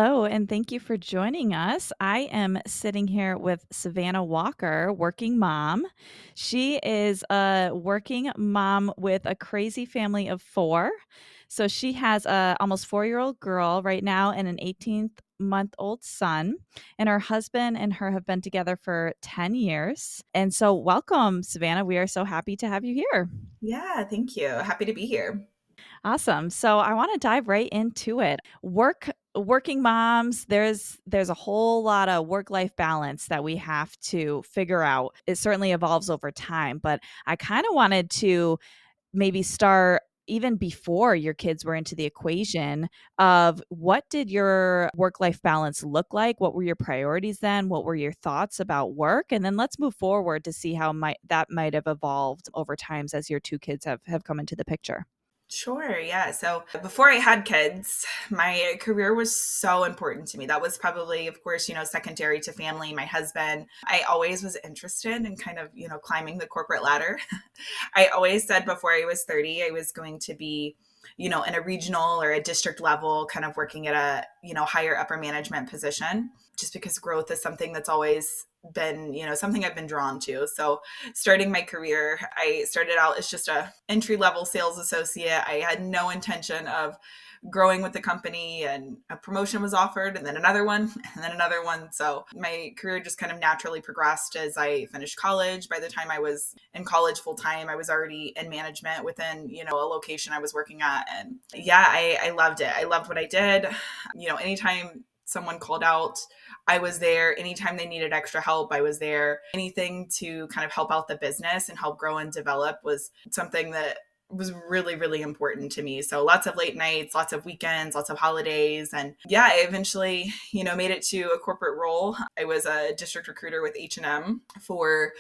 Hello, and thank you for joining us. I am sitting here with Savannah Walker, working mom. She is a working mom with a crazy family of four. So she has a almost 4-year-old girl right now and an 18-month-old son. And her husband and her have been together for 10 years. And so, welcome, Savannah. We are so happy to have you here. Yeah, thank you. Happy to be here. Awesome. So I want to dive right into it. Working moms, there's a whole lot of work-life balance that we have to figure out. It certainly evolves over time, but I kind of wanted to maybe start even before your kids were into the equation of what did your work-life balance look like? What were your priorities then? What were your thoughts about work? And then let's move forward to see how might have evolved over times as your two kids have come into the picture. Sure, yeah. So before I had kids, my career was so important to me. That was probably, of course, secondary to family, my husband. I always was interested in kind of, climbing the corporate ladder. I always said before I was 30, I was going to be, in a regional or a district level, kind of working at a, higher upper management position, just because growth is something that's always been, something I've been drawn to. So starting my career, I started out as just a entry level sales associate. I had no intention of growing with the company, and a promotion was offered, and then another one, and then another one. So my career just kind of naturally progressed as I finished college. By the time I was in college full time, I was already in management within, a location I was working at. And yeah, I loved it. I loved what I did. Anytime someone called out, I was there. Anytime they needed extra help, I was there. Anything to kind of help out the business and help grow and develop was something that was really, really important to me. So lots of late nights, lots of weekends, lots of holidays. And yeah, I eventually, made it to a corporate role. I was a district recruiter with H&M for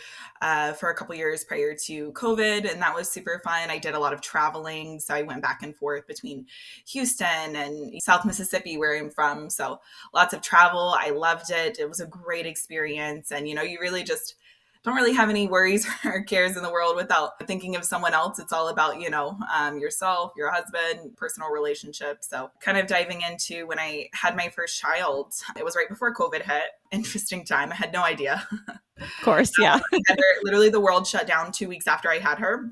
a couple years prior to COVID. And that was super fun. I did a lot of traveling. So I went back and forth between Houston and South Mississippi, where I'm from. So lots of travel. I loved it. It was a great experience. And, you really just don't really have any worries or cares in the world without thinking of someone else. It's all about, yourself, your husband, personal relationships. So kind of diving into when I had my first child, it was right before COVID hit. Interesting time. I had no idea. Of course, yeah. Literally the world shut down 2 weeks after I had her.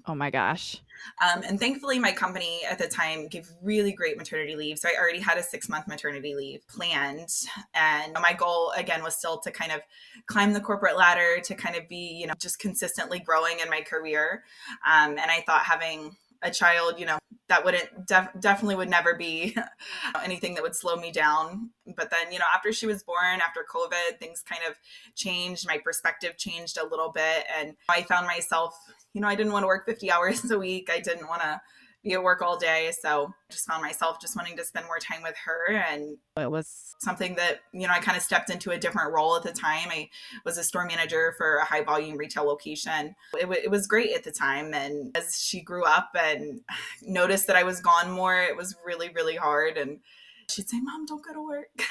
Oh my gosh. And thankfully, my company at the time gave really great maternity leave. So I already had a 6-month maternity leave planned. And my goal, again, was still to kind of climb the corporate ladder, to kind of be, just consistently growing in my career. And I thought having a child, that wouldn't definitely would never be anything that would slow me down. But then, after she was born, after COVID, things kind of changed. My perspective changed a little bit. And I found myself, I didn't want to work 50 hours a week. I didn't want to be at work all day. So I just found myself just wanting to spend more time with her. And it was something that, I kind of stepped into a different role at the time. I was a store manager for a high volume retail location. It was great at the time. And as she grew up and noticed that I was gone more, it was really, really hard. And she'd say, "Mom, don't go to work."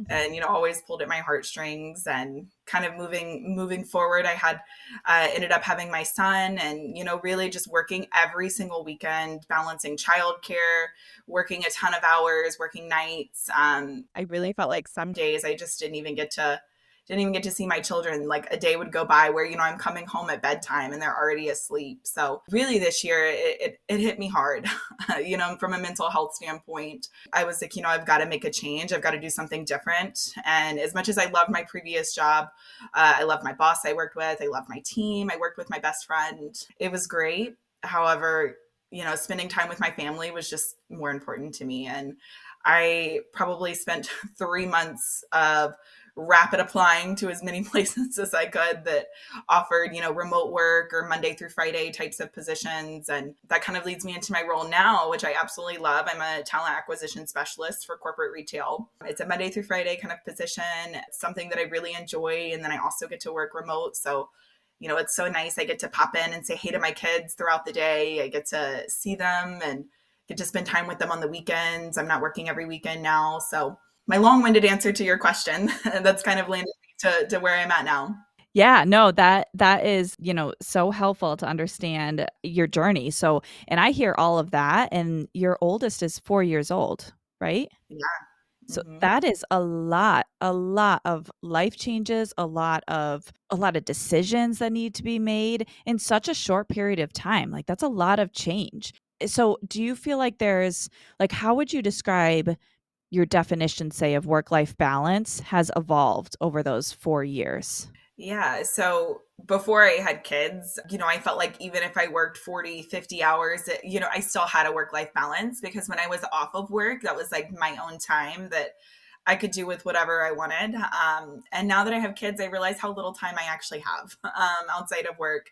And, always pulled at my heartstrings. And kind of moving forward, I had ended up having my son, and, really just working every single weekend, balancing childcare, working a ton of hours, working nights. I really felt like some days I just didn't even get to see my children. Like a day would go by where, I'm coming home at bedtime and they're already asleep. So really this year it hit me hard, from a mental health standpoint. I was like, I've got to make a change. I've got to do something different. And as much as I loved my previous job, I loved my boss I worked with. I loved my team. I worked with my best friend. It was great. However, spending time with my family was just more important to me. And I probably spent 3 months of rapid applying to as many places as I could that offered, remote work or Monday through Friday types of positions. And that kind of leads me into my role now, which I absolutely love. I'm a talent acquisition specialist for corporate retail. It's a Monday through Friday kind of position. It's something that I really enjoy. And then I also get to work remote. So, it's so nice. I get to pop in and say hey to my kids throughout the day. I get to see them and get to spend time with them on the weekends. I'm not working every weekend now. So my long-winded answer to your question, that's kind of landed me to where I'm at now. Yeah, no, that is, so helpful to understand your journey. So, and I hear all of that, and your oldest is 4 years old, right? Yeah. So Hmm. that is a lot of life changes, a lot of decisions that need to be made in such a short period of time. Like that's a lot of change. So do you feel like there's like how would you describe your definition, say, of work-life balance has evolved over those 4 years? Yeah. So before I had kids, I felt like even if I worked 40, 50 hours, I still had a work life balance because when I was off of work, that was like my own time that I could do with whatever I wanted. And now that I have kids, I realize how little time I actually have outside of work.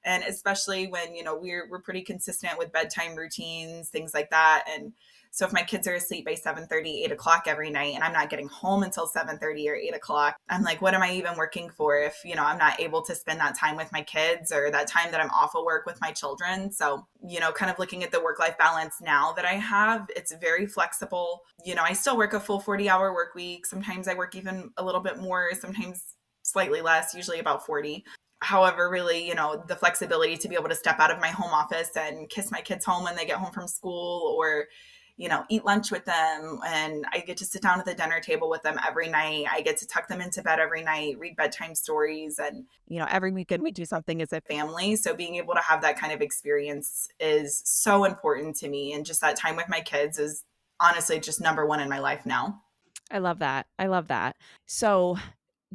And especially when, we're pretty consistent with bedtime routines, things like that. And so if my kids are asleep by 7:30, 8 o'clock every night, and I'm not getting home until 7:30 or 8 o'clock, I'm like, what am I even working for if, I'm not able to spend that time with my kids or that time that I'm off of work with my children? So, kind of looking at the work life balance now that I have, it's very flexible. I still work a full 40-hour work week. Sometimes I work even a little bit more, sometimes slightly less, usually about 40. However, really, the flexibility to be able to step out of my home office and kiss my kids home when they get home from school, or eat lunch with them, and I get to sit down at the dinner table with them every night. I get to tuck them into bed every night, read bedtime stories, and every weekend we do something as a family. So being able to have that kind of experience is so important to me, and just that time with my kids is honestly just number one in my life now. I love that. I love that. So,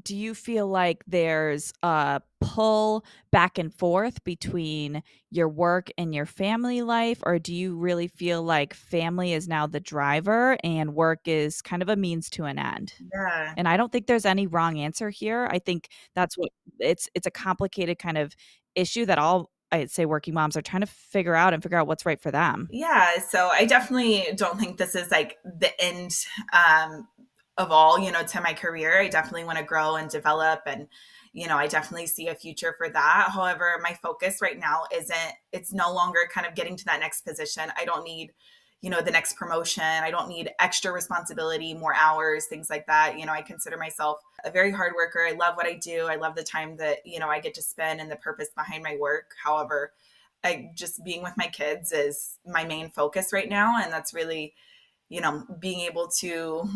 do you feel like there's a pull back and forth between your work and your family life, or do you really feel like family is now the driver and work is kind of a means to an end? Yeah. And I don't think there's any wrong answer here. I think that's what it's a complicated kind of issue that all I'd say working moms are trying to figure out what's right for them. Yeah, so I definitely don't think this is like the end of all, to my career. I definitely want to grow and develop, and I definitely see a future for that. However, my focus right now isn't, it's no longer kind of getting to that next position. I don't need, the next promotion. I don't need extra responsibility, more hours, things like that. I consider myself a very hard worker. I love what I do. I love the time that, I get to spend and the purpose behind my work. However, I just being with my kids is my main focus right now. And that's really, being able to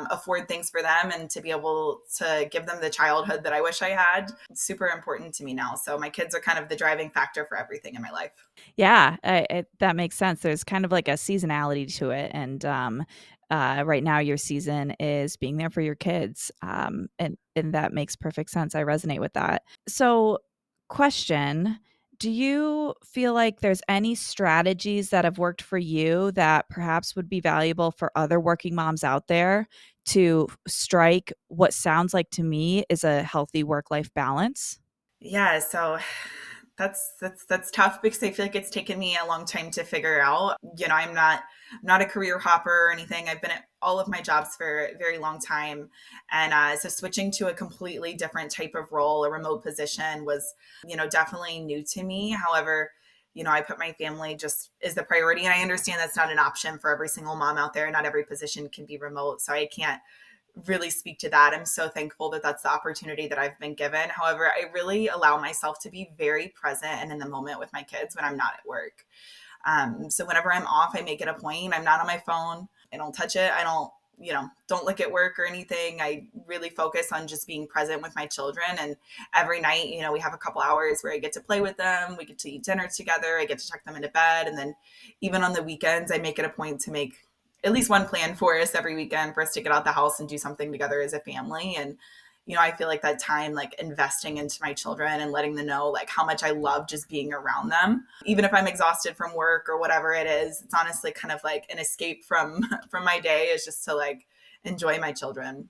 afford things for them and to be able to give them the childhood that I wish I had. It's super important to me now. So my kids are kind of the driving factor for everything in my life. Yeah, that makes sense. There's kind of like a seasonality to it, and right now your season is being there for your kids, and that makes perfect sense. I resonate with that. So, question: do you feel like there's any strategies that have worked for you that perhaps would be valuable for other working moms out there to strike what sounds like to me is a healthy work life balance? Yeah, so that's tough because I feel like it's taken me a long time to figure out. I'm not a career hopper or anything. I've been at all of my jobs for a very long time, and so switching to a completely different type of role, a remote position, was definitely new to me. However, I put my family just as the priority, and I understand that's not an option for every single mom out there. Not every position can be remote, so I can't really speak to that. I'm so thankful that that's the opportunity that I've been given. However, I really allow myself to be very present and in the moment with my kids when I'm not at work. So whenever I'm off, I make it a point. I'm not on my phone. I don't touch it. I don't look at work or anything. I really focus on just being present with my children. And every night, we have a couple hours where I get to play with them. We get to eat dinner together. I get to tuck them into bed. And then even on the weekends, I make it a point to make at least one plan for us every weekend for us to get out the house and do something together as a family. And I feel like that time, like investing into my children and letting them know like how much I love just being around them, even if I'm exhausted from work or whatever it is. It's honestly kind of like an escape from from my day, is just to like enjoy my children.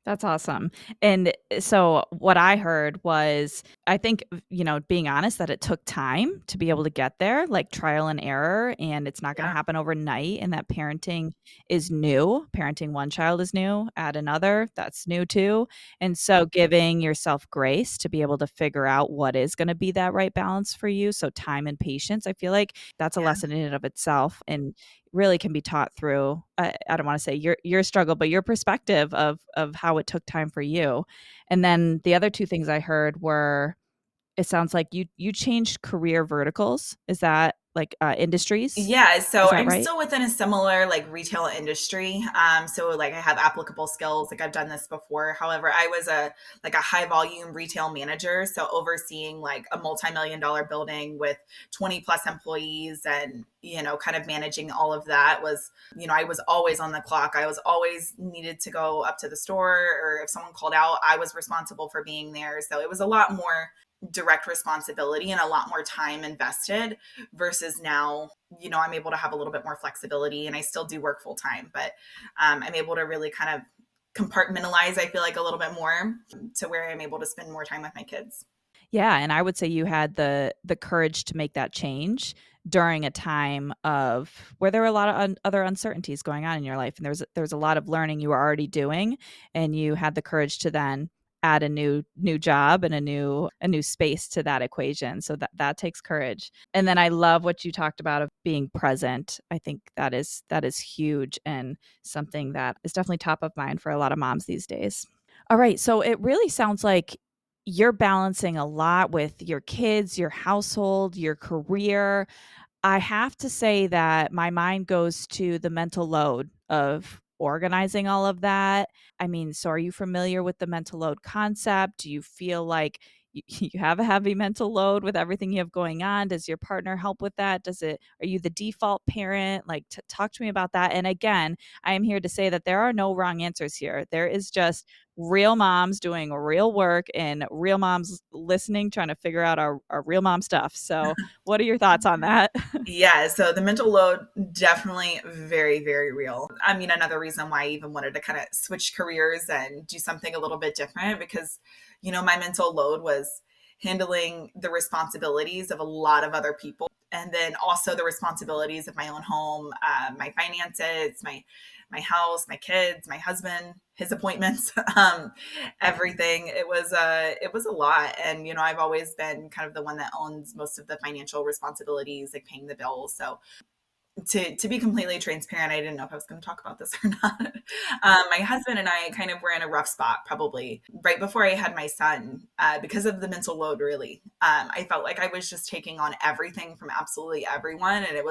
That's awesome. And so what I heard was, I think, being honest that it took time to be able to get there, like trial and error, and it's not going to Yeah. happen overnight. And that parenting is new. Parenting one child is new, add another, that's new too. And so giving yourself grace to be able to figure out what is going to be that right balance for you. So time and patience, I feel like that's a Yeah. lesson in and of itself. And really can be taught through I don't want to say your struggle, but your perspective of how it took time for you. And then the other two things I heard were, it sounds like you changed career verticals. Is that industries. Yeah, Is so that I'm right? still within a similar like retail industry. So like I have applicable skills, like I've done this before. However, I was a high volume retail manager, so overseeing like a multi-million dollar building with 20 plus employees, and kind of managing all of that was, I was always on the clock. I was always needed to go up to the store, or if someone called out, I was responsible for being there. So it was a lot more direct responsibility and a lot more time invested versus now, I'm able to have a little bit more flexibility, and I still do work full time, but I'm able to really kind of compartmentalize, I feel like, a little bit more to where I'm able to spend more time with my kids. Yeah, and I would say you had the courage to make that change during a time of where there were a lot of other uncertainties going on in your life, and there's a lot of learning you were already doing, and you had the courage to then add a new job and a new space to that equation. So that takes courage. And then I love what you talked about of being present. I think that is huge and something that is definitely top of mind for a lot of moms these days. All right, so it really sounds like you're balancing a lot with your kids, your household, your career. I have to say that my mind goes to the mental load of organizing all of that. I mean, so are you familiar with the mental load concept? Do you feel like you have a heavy mental load with everything you have going on? Does your partner help with that? Are you the default parent? Like, talk to me about that. And again, I am here to say that there are no wrong answers here. There is just real moms doing real work and real moms listening, trying to figure out our real mom stuff. So, what are your thoughts on that? Yeah, so the mental load definitely very, very real. I mean, another reason why I even wanted to kind of switch careers and do something a little bit different, because, my mental load was handling the responsibilities of a lot of other people, and then also the responsibilities of my own home, my finances, my house, my kids, my husband, his appointments, everything. It was a lot, and I've always been kind of the one that owns most of the financial responsibilities, like paying the bills. So to be completely transparent, I didn't know if I was going to talk about this or not. My husband and I kind of were in a rough spot probably right before I had my son, because of the mental load. Really, I felt like I was just taking on everything from absolutely everyone, and it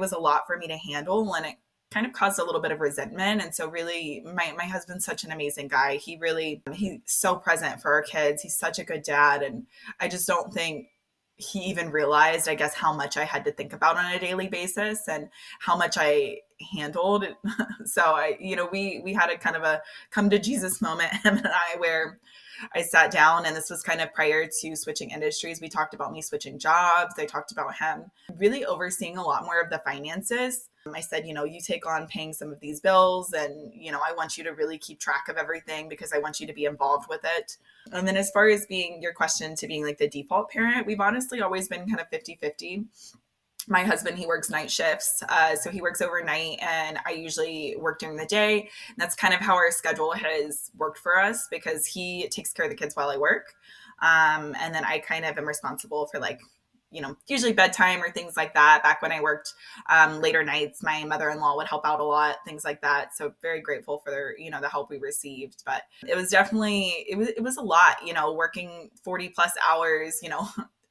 was a lot for me to handle, and it kind of caused a little bit of resentment. And so really, my husband's such an amazing guy. He's so present for our kids. He's such a good dad, and I just don't think he even realized, I guess, how much I had to think about on a daily basis and how much I handled. So we had a kind of a come to Jesus moment, him and I, where I sat down, and this was kind of prior to switching industries. We talked about me switching jobs. I talked about him really overseeing a lot more of the finances. I said, you take on paying some of these bills, and, I want you to really keep track of everything because I want you to be involved with it. And then as far as being your question to being like the default parent, we've honestly always been kind of 50-50. My husband, he works night shifts. So he works overnight, and I usually work during the day. And that's kind of how our schedule has worked for us, because he takes care of the kids while I work. And then I kind of am responsible for, like, usually bedtime or things like that. Back when I worked later nights, my mother-in-law would help out a lot, things like that. So very grateful for the help we received. But it was definitely, it was a lot, working 40 plus hours,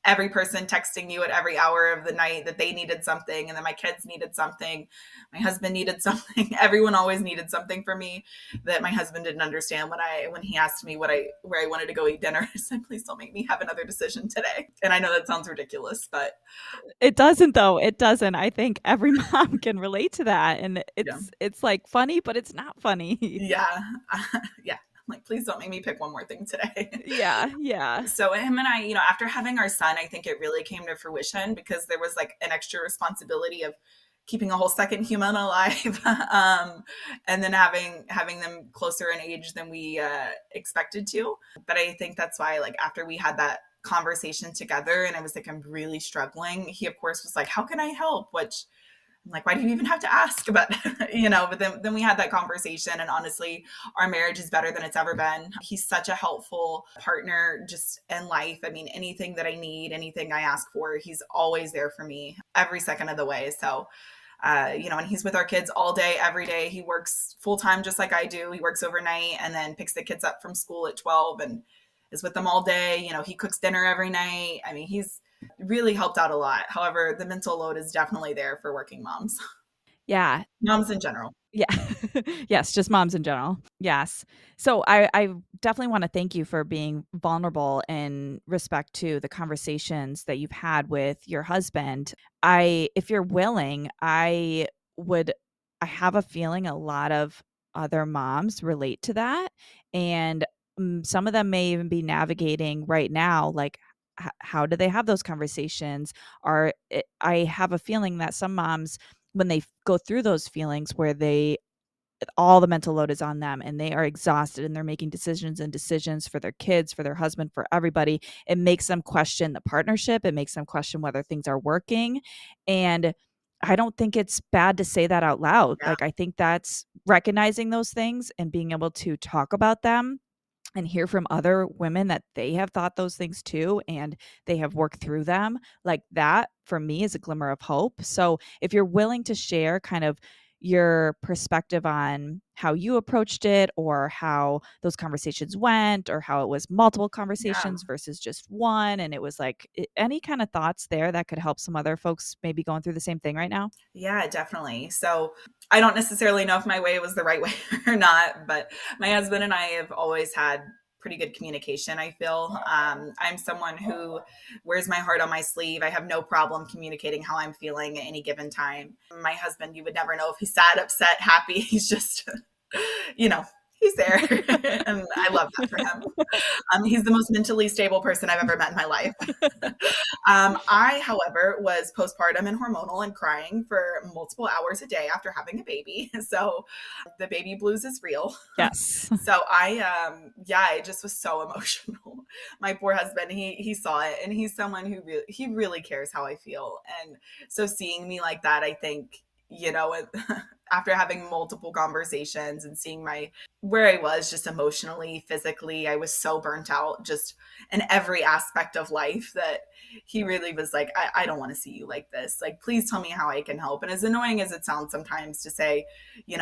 every person texting you at every hour of the night that they needed something, and then my kids needed something, my husband needed something. Everyone always needed something for me that my husband didn't understand when he asked me where I wanted to go eat dinner. I said, please don't make me have another decision today. And I know that sounds ridiculous, but It doesn't though. It doesn't. I think every mom can relate to that, and yeah. it's like funny, but it's not funny. Yeah. Yeah. Like, please don't make me pick one more thing today. Yeah, yeah. So him and I, after having our son, I think it really came to fruition, because there was like an extra responsibility of keeping a whole second human alive, and then having them closer in age than we expected to. But I think that's why, like, after we had that conversation together, and I was like, I'm really struggling, he of course was like, how can I help? Which I'm like, why do you even have to ask? But but then we had that conversation, and honestly, our marriage is better than it's ever been. He's such a helpful partner just in life. I mean, anything that I need, anything I ask for, he's always there for me every second of the way. So and he's with our kids all day, every day. He works full time just like I do. He works overnight and then picks the kids up from school at 12 and is with them all day. He cooks dinner every night. I mean, really helped out a lot. However, the mental load is definitely there for working moms, Yeah. moms in general. Yeah. Yes, just moms in general. Yes. So I definitely want to thank you for being vulnerable in respect to the conversations that you've had with your husband. If you're willing, would, I have a feeling a lot of other moms relate to that. And some of them may even be navigating right now, like, how do they have those conversations? I have a feeling that some moms, when they go through those feelings where they all the mental load is on them and they are exhausted and they're making decisions for their kids, for their husband, for everybody, it makes them question the partnership. It makes them question whether things are working. And I don't think it's bad to say that out loud. Yeah. Like, I think that's recognizing those things and being able to talk about them and hear from other women that they have thought those things too and they have worked through them, like, that for me is a glimmer of hope. So if you're willing to share kind of your perspective on how you approached it or how those conversations went or how it was multiple Yeah. conversations versus just one, and it was like, any kind of thoughts there that could help some other folks maybe going through the same thing right now. Yeah, definitely. So I don't necessarily know if my way was the right way or not, but my husband and I have always had pretty good communication, I feel. I'm someone who wears my heart on my sleeve. I have no problem communicating how I'm feeling at any given time. My husband, you would never know if he's sad, upset, happy. He's just, you know, he's there. And I love that for him. He's the most mentally stable person I've ever met in my life. I, however, was postpartum and hormonal and crying for multiple hours a day after having a baby. So the baby blues is real. Yes. So yeah, I just was so emotional. My poor husband, he saw it, and he's someone who he really cares how I feel. And so seeing me like that, I think, after having multiple conversations and seeing where I was just emotionally, physically, I was so burnt out just in every aspect of life that he really was like, I don't want to see you like this. Like, please tell me how I can help. And as annoying as it sounds sometimes to say, you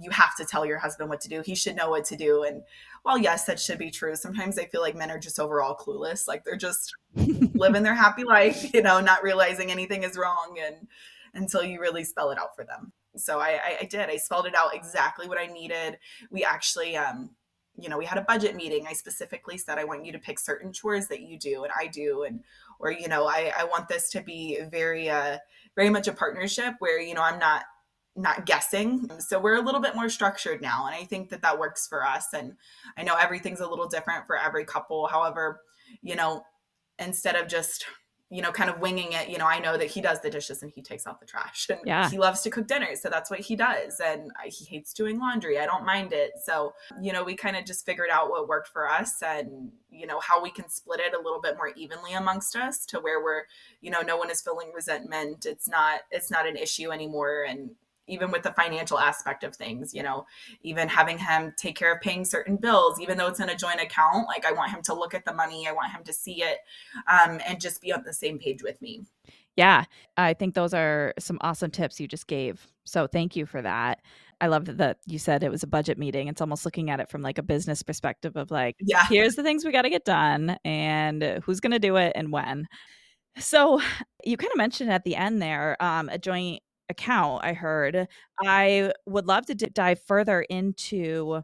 have to tell your husband what to do. He should know what to do. And while yes, that should be true, sometimes I feel like men are just overall clueless. Like, they're just living their happy life, not realizing anything is wrong, and until you really spell it out for them. So I did. I spelled it out exactly what I needed. We actually, we had a budget meeting. I specifically said, I want you to pick certain chores that you do and I do. And, or, I want this to be very much a partnership where, I'm not guessing. So we're a little bit more structured now. And I think that that works for us. And I know everything's a little different for every couple. However, you know, instead of just kind of winging it, I know that he does the dishes and he takes out the trash, and Yeah. he loves to cook dinner, so that's what he does. And he hates doing laundry. I don't mind it. So we kind of just figured out what worked for us, and how we can split it a little bit more evenly amongst us to where we're no one is feeling resentment. It's not an issue anymore. And even with the financial aspect of things, even having him take care of paying certain bills, even though it's in a joint account, like, I want him to look at the money, I want him to see it, and just be on the same page with me. Yeah, I think those are some awesome tips you just gave. So thank you for that. I love that you said it was a budget meeting. It's almost looking at it from like a business perspective of like, Yeah. here's the things we got to get done and who's going to do it and when. So you kind of mentioned at the end there, a joint account, I heard. I would love to dive further into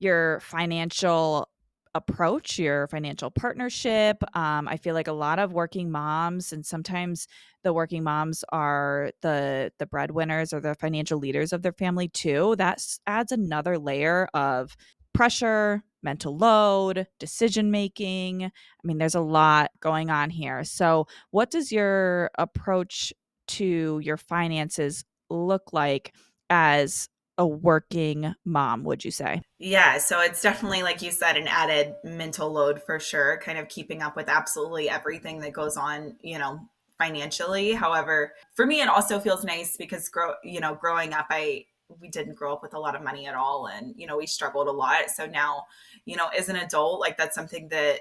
your financial approach, your financial partnership. I feel like a lot of working moms, and sometimes the working moms are the breadwinners or the financial leaders of their family too. That adds another layer of pressure, mental load, decision making. I mean, there's a lot going on here. So, what does your approach to your finances look like as a working mom, would you say? Yeah, so it's definitely, like you said, an added mental load for sure, kind of keeping up with absolutely everything that goes on, financially. However, for me, it also feels nice because growing up, we didn't grow up with a lot of money at all, and we struggled a lot. So now, as an adult, like, that's something that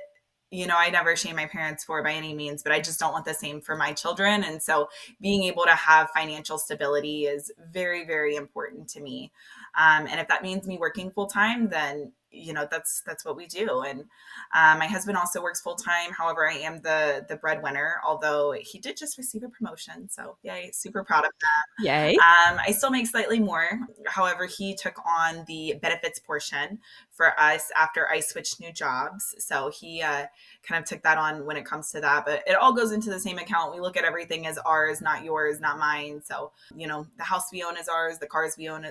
I never shame my parents for by any means, but I just don't want the same for my children. And so being able to have financial stability is very, very important to me. And if that means me working full time, then that's what we do. And my husband also works full time. However, I am the breadwinner, although he did just receive a promotion. So yeah, super proud of Yay. that. I still make slightly more. However, he took on the benefits portion for us after I switched new jobs. So he kind of took that on when it comes to that. But it all goes into the same account. We look at everything as ours, not yours, not mine. So, the house we own is ours, the cars we own,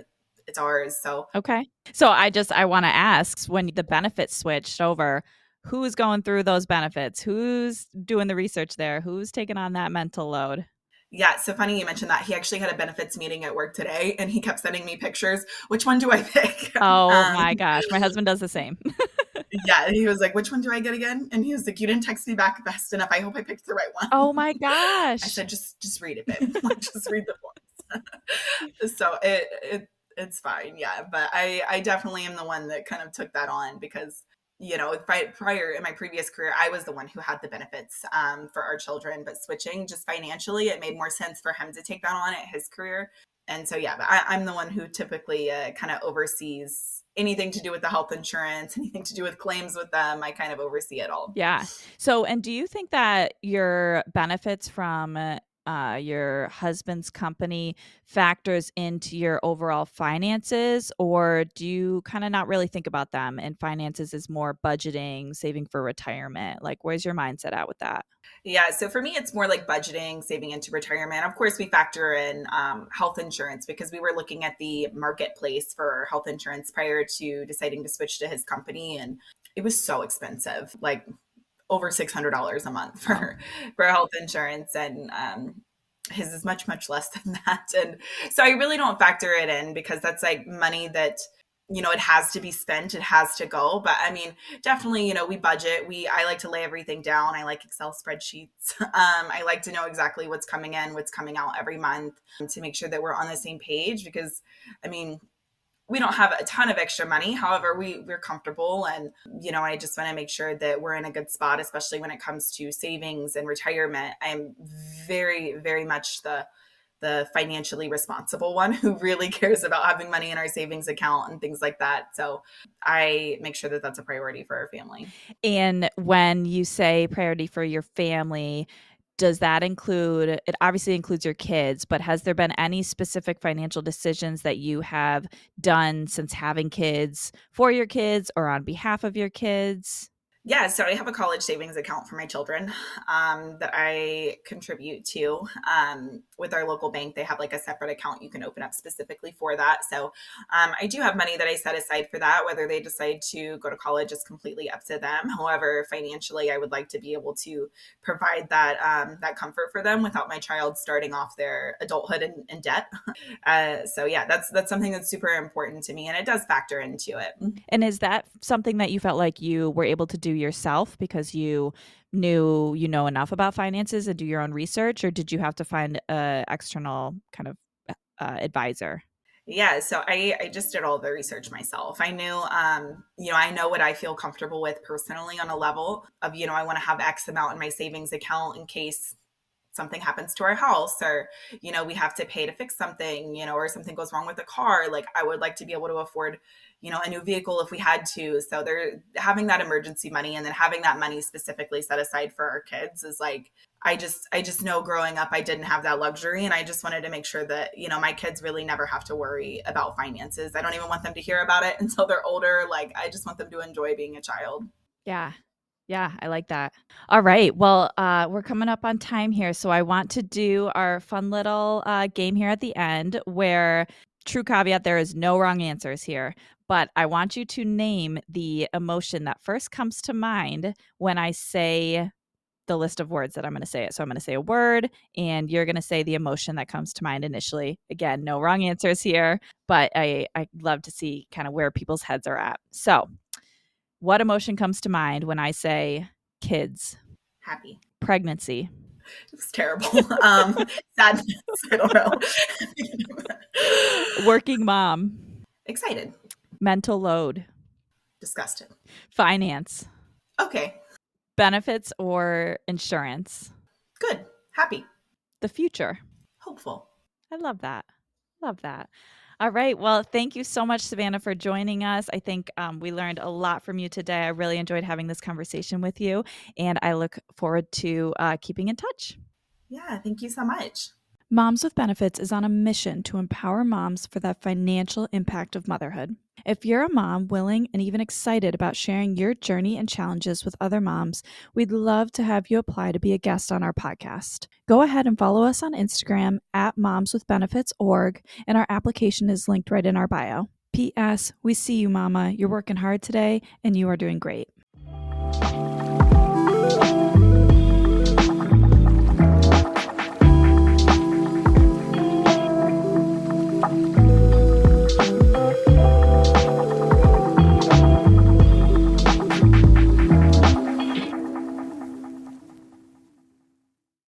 it's ours. So Okay. So I want to ask, when the benefits switched over, who's going through those benefits? Who's doing the research there? Who's taking on that mental load? yeah, so funny you mentioned that. He actually had a benefits meeting at work today and he kept sending me pictures. Which one do I pick? Oh um, my gosh, my husband does the same. yeah, he was like, which one do I get again? And he was like, you didn't text me back fast enough. I hope I picked the right Oh one. my I gosh. said, just read it, babe. Like, just read the forms. So it's fine. Yeah. But I definitely am the one that kind of took that on because, prior in my previous career, I was the one who had the benefits for our children, but switching just financially, it made more sense for him to take that on at his career. And so, yeah, but I'm the one who typically kind of oversees anything to do with the health insurance, anything to do with claims with them. I kind of oversee it all. Yeah. So, and do you think that your benefits from your husband's company factors into your overall finances, or do you kind of not really think about them? And finances is more budgeting, saving for retirement. Like, where's your mindset at with that? Yeah, so for me, it's more like budgeting, saving into retirement. Of course, we factor in health insurance because we were looking at the marketplace for health insurance prior to deciding to switch to his company, and it was so expensive, like over $600 a month Wow. for health insurance, and his is much less than that. And so I really don't factor it in because that's like money that it has to be spent, it has to go. But I mean, definitely, we budget. I like to lay everything down. I like Excel spreadsheets. I like to know exactly what's coming in, what's coming out every month, to make sure that we're on the same page. Because I mean, we don't have a ton of extra money. However, we're comfortable, and I just want to make sure that we're in a good spot, especially when it comes to savings and retirement. I'm very much the financially responsible one who really cares about having money in our savings account and things like that. So I make sure that that's a priority for our family. And when you say priority for your family, does that include, it obviously includes your kids, but has there been any specific financial decisions that you have done since having kids for your kids or on behalf of your kids? Yeah, so I have a college savings account for my children that I contribute to with our local bank. They have like a separate account you can open up specifically for that. So I do have money that I set aside for that. Whether they decide to go to college is completely up to them. However, financially, I would like to be able to provide that comfort for them without my child starting off their adulthood in debt. So yeah, that's something that's super important to me, and it does factor into it. And is that something that you felt like you were able to do yourself because you knew enough about finances and do your own research, or did you have to find a external kind of advisor? Yeah, so I just did all the research myself. I knew, I know what I feel comfortable with personally on a level of, I want to have X amount in my savings account in case something happens to our house, or we have to pay to fix something, or something goes wrong with the car. Like, I would like to be able to afford a new vehicle if we had to. So they're having that emergency money, and then having that money specifically set aside for our kids is like, I just know growing up I didn't have that luxury, and I just wanted to make sure that my kids really never have to worry about finances. I don't even want them to hear about it until they're older. Like, I just want them to enjoy being a child. Yeah. Yeah, I like that. All right. Well, we're coming up on time here. So I want to do our fun little game here at the end where, true caveat, there is no wrong answers here. But I want you to name the emotion that first comes to mind when I say the list of words that I'm going to say it. So I'm going to say a word and you're going to say the emotion that comes to mind initially. Again, no wrong answers here, but I love to see kind of where people's heads are at. So, what emotion comes to mind when I say kids, Happy. pregnancy, It's terrible. Sadness. I don't know. working mom, Excited. mental load, Disgusted. finance, Okay. benefits or insurance, Good. Happy. the future? Hopeful. I love that. Love that. All right. Well, thank you so much, Savannah, for joining us. I think we learned a lot from you today. I really enjoyed having this conversation with you, and I look forward to keeping in touch. Yeah, thank you so much. Moms with Benefits is on a mission to empower moms for the financial impact of motherhood. If you're a mom willing and even excited about sharing your journey and challenges with other moms, we'd love to have you apply to be a guest on our podcast. Go ahead and follow us on Instagram at momswithbenefits.org, and our application is linked right in our bio. P.S. We see you, Mama. You're working hard today, and you are doing great.